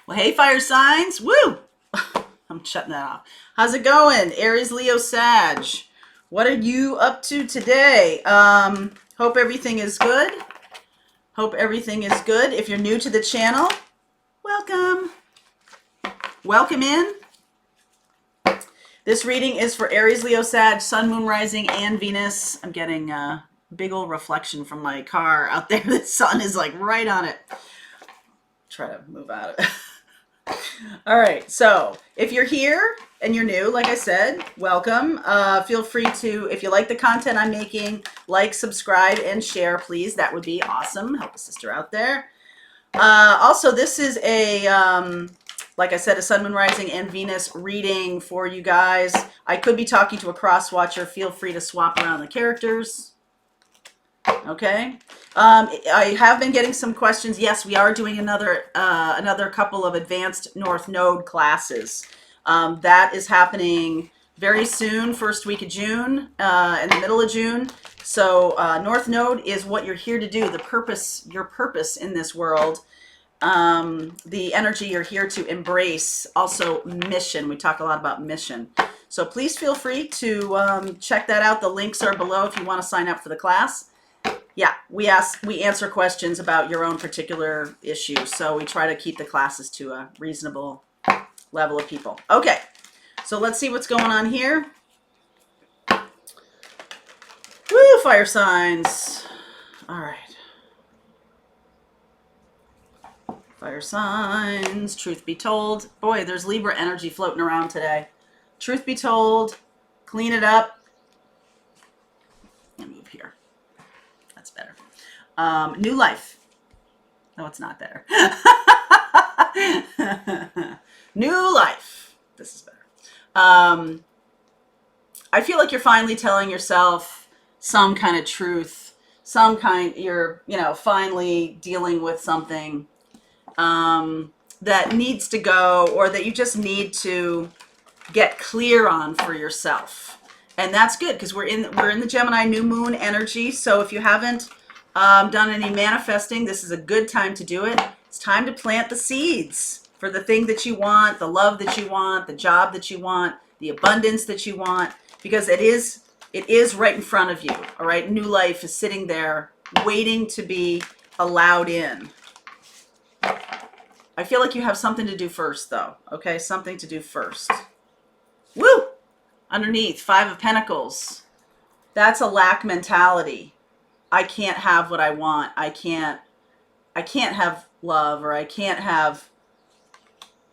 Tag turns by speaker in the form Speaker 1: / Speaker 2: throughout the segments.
Speaker 1: Well, hey, fire signs. Woo! I'm shutting that off. How's it going? Aries, Leo, Sag. What are you up to today? Hope everything is good. Hope everything is good. If you're new to the channel, welcome. Welcome in. This reading is for Aries, Leo, Sag, Sun, Moon, Rising, and Venus. I'm getting a big old reflection from my car out there. The sun is like right on it. Try to move out of it. All right, so if you're here and you're new, like I said, welcome. Feel free to, if you like the content I'm making, like, subscribe, and share, please. That would be awesome. Help a sister out there. Also, this is a, like I said, a Sun, Moon, Rising, and Venus reading for you guys. I could be talking to a cross watcher. Feel free to swap around the characters. Okay. I have been getting some questions. Yes, we are doing another couple of advanced North Node classes. That is happening very soon, first week of June, in the middle of June. So North Node is what you're here to do, the purpose, your purpose in this world, the energy you're here to embrace. Also mission. We talk a lot about mission. So please feel free to check that out. The links are below if you want to sign up for the class. Yeah, we answer questions about your own particular issue. So we try to keep the classes to a reasonable level of people. Okay, so let's see what's going on here. Woo, fire signs. All right. Fire signs, truth be told. Boy, there's Libra energy floating around today. Truth be told, clean it up. Let me move here. That's better. New life. No, it's not better. New life. This is better. I feel like you're finally telling yourself some kind of truth, you're finally dealing with something that needs to go, or that you just need to get clear on for yourself. And that's good, because we're in the Gemini new moon energy. So if you haven't done any manifesting, this is a good time to do it. It's time to plant the seeds for the thing that you want, the love that you want, the job that you want, the abundance that you want, because it is right in front of you. All right, new life is sitting there waiting to be allowed in. I feel like you have something to do first, though. Okay, something to do first. Woo! Underneath, Five of Pentacles. That's a lack mentality. I can't have what I want. I can't have love, or I can't have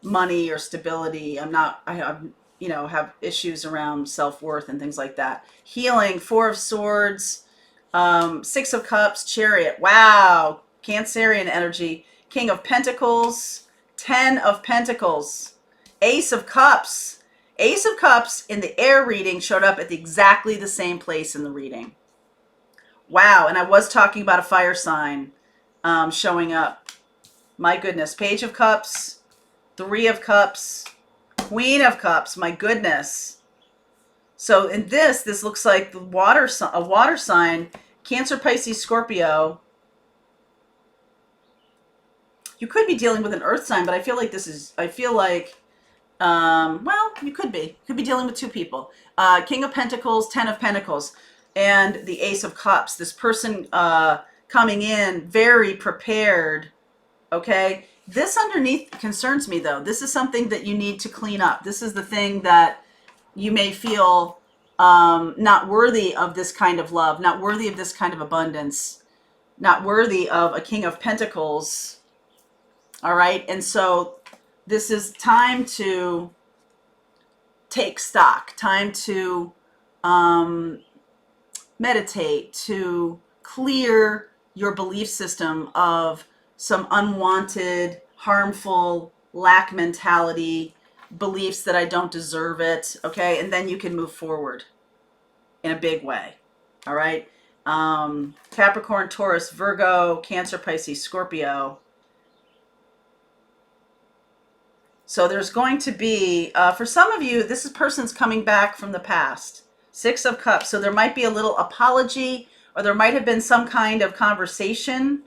Speaker 1: money or stability. I have issues around self-worth and things like that. Healing, Four of Swords, Six of Cups, Chariot. Wow, Cancerian energy. King of Pentacles, Ten of Pentacles, Ace of Cups. Ace of Cups in the air reading showed up at exactly the same place in the reading. Wow, and I was talking about a fire sign showing up. My goodness. Page of Cups, Three of Cups, Queen of Cups. My goodness. So in this looks like the a water sign, Cancer, Pisces, Scorpio. You could be dealing with an earth sign, but I feel like well, you could be dealing with two people. King of Pentacles, Ten of Pentacles, and the Ace of Cups. This person coming in very prepared. Okay, this underneath concerns me, though. This is something that you need to clean up. This is the thing that you may feel not worthy of this kind of love, not worthy of this kind of abundance, not worthy of a King of Pentacles. All right, and so this is time to take stock, time to meditate, to clear your belief system of some unwanted, harmful, lack mentality, beliefs that I don't deserve it, okay? And then you can move forward in a big way, all right? Capricorn, Taurus, Virgo, Cancer, Pisces, Scorpio. So there's going to be, for some of you, this person's coming back from the past. Six of Cups. So there might be a little apology, or there might have been some kind of conversation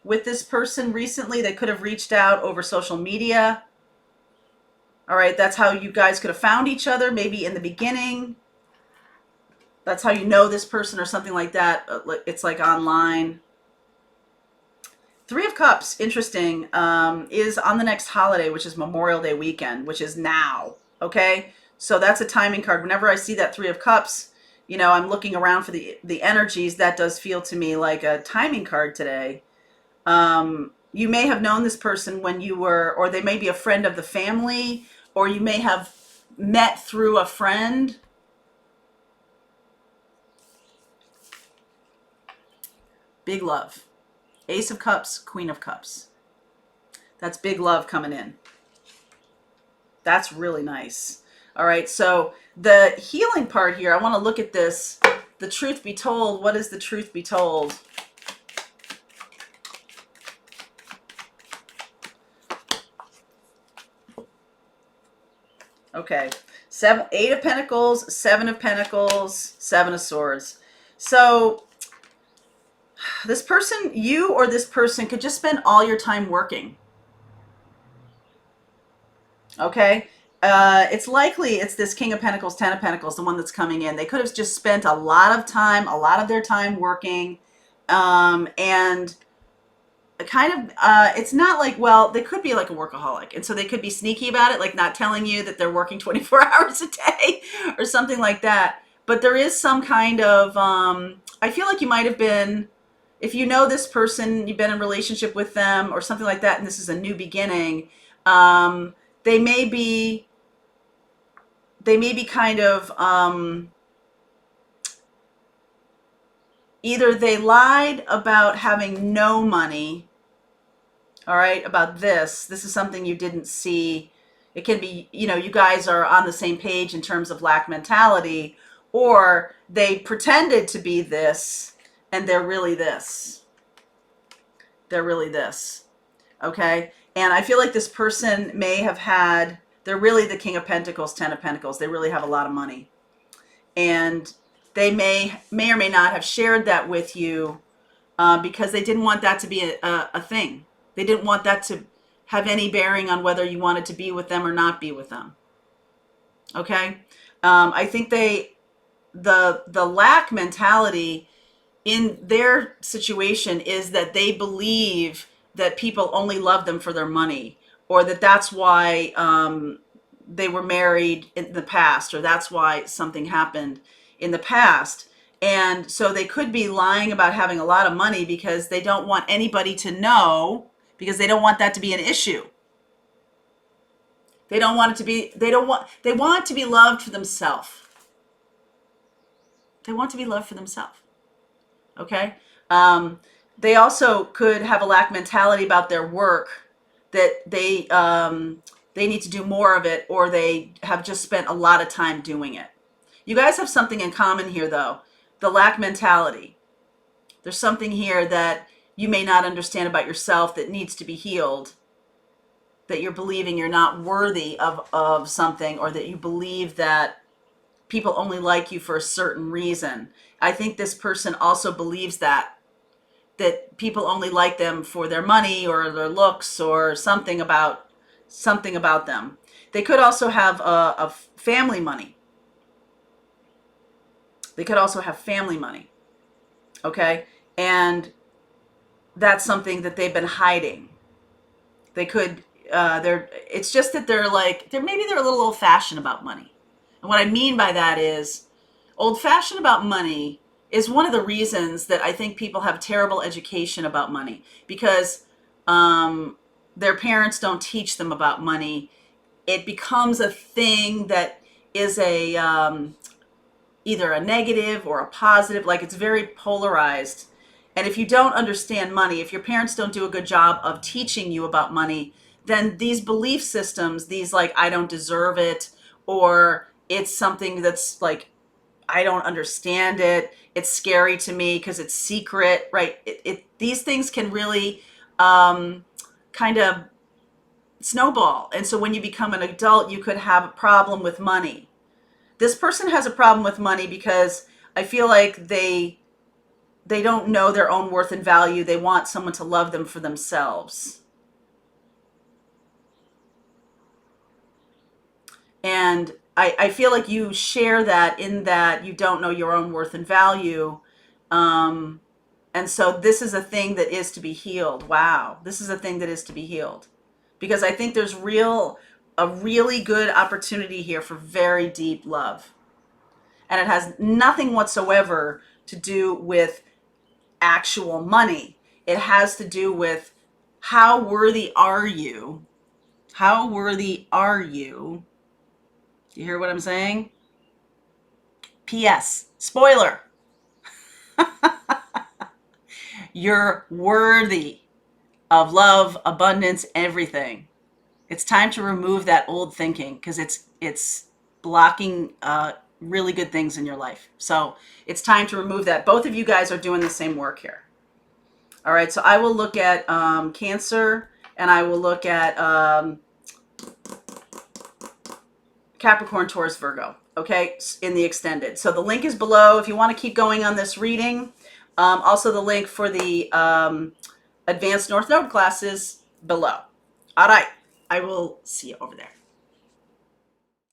Speaker 1: with this person recently. They could have reached out over social media. All right, that's how you guys could have found each other, maybe in the beginning. That's how you know this person or something like that. It's like online. Three of Cups, interesting, is on the next holiday, which is Memorial Day weekend, which is now. Okay, so that's a timing card. Whenever I see that Three of Cups, I'm looking around for the energies. That does feel to me like a timing card today. You may have known this person when you were, or they may be a friend of the family, or you may have met through a friend. Big love. Ace of Cups, Queen of Cups. That's big love coming in. That's really nice. All right, so the healing part here, I want to look at this. The truth be told, what is the truth be told? Okay, Eight of Pentacles, Seven of Pentacles, Seven of Swords. So this person, you or this person, could just spend all your time working. Okay, it's likely it's this King of Pentacles, Ten of Pentacles, the one that's coming in. They could have just spent a lot of their time working, and kind of, it's not like, well, they could be like a workaholic, and so they could be sneaky about it, like not telling you that they're working 24 hours a day or something like that. But there is some kind of, I feel like you might have been, if you know this person, you've been in a relationship with them or something like that, and this is a new beginning, they may be kind of, either they lied about having no money, all right, about this is something you didn't see. It can be, you guys are on the same page in terms of lack mentality, or they pretended to be this and they're really this. They're really this. Okay? And I feel like this person may have had, they're really the King of Pentacles, Ten of Pentacles. They really have a lot of money. And they may or may not have shared that with you because they didn't want that to be a thing. They didn't want that to have any bearing on whether you wanted to be with them or not be with them. Okay? I think the lack mentality in their situation is that they believe that people only love them for their money, or that's why they were married in the past, or that's why something happened in the past. And so they could be lying about having a lot of money because they don't want anybody to know, because they don't want that to be an issue. They don't want it to be, they want to be loved for themselves. They want to be loved for themselves. Okay? They also could have a lack mentality about their work, that they need to do more of it, or they have just spent a lot of time doing it. You guys have something in common here, though. The lack mentality. There's something here that you may not understand about yourself that needs to be healed, that you're believing you're not worthy of something, or that you believe that people only like you for a certain reason. I think this person also believes that people only like them for their money or their looks or something about them. They could also have a family money. They could also have family money. Okay? And that's something that they've been hiding. They could, it's just that maybe they're a little old-fashioned about money. And what I mean by that is, old-fashioned about money is one of the reasons that I think people have terrible education about money, because their parents don't teach them about money. It becomes a thing that is either a negative or a positive, like it's very polarized. And if you don't understand money, if your parents don't do a good job of teaching you about money, then these belief systems, these like, I don't deserve it, or it's something that's like, I don't understand it, it's scary to me because it's secret, right? These things can really kind of snowball. And so when you become an adult, you could have a problem with money. This person has a problem with money because I feel like they they don't know their own worth and value. They want someone to love them for themselves. And I feel like you share that, in that you don't know your own worth and value. And so this is a thing that is to be healed. Wow. This is a thing that is to be healed. Because I think there's a really good opportunity here for very deep love. And it has nothing whatsoever to do with actual money. It has to do with, how worthy are you? How worthy are you? You hear what I'm saying? P.S. Spoiler. You're worthy of love, abundance, everything. It's time to remove that old thinking, because it's blocking really good things in your life. So it's time to remove that. Both of you guys are doing the same work here. All right, so I will look at Cancer, and I will look at Capricorn, Taurus, Virgo, okay, in the extended. So the link is below if you want to keep going on this reading. Also the link for the Advanced North Node classes below. All right, I will see you over there.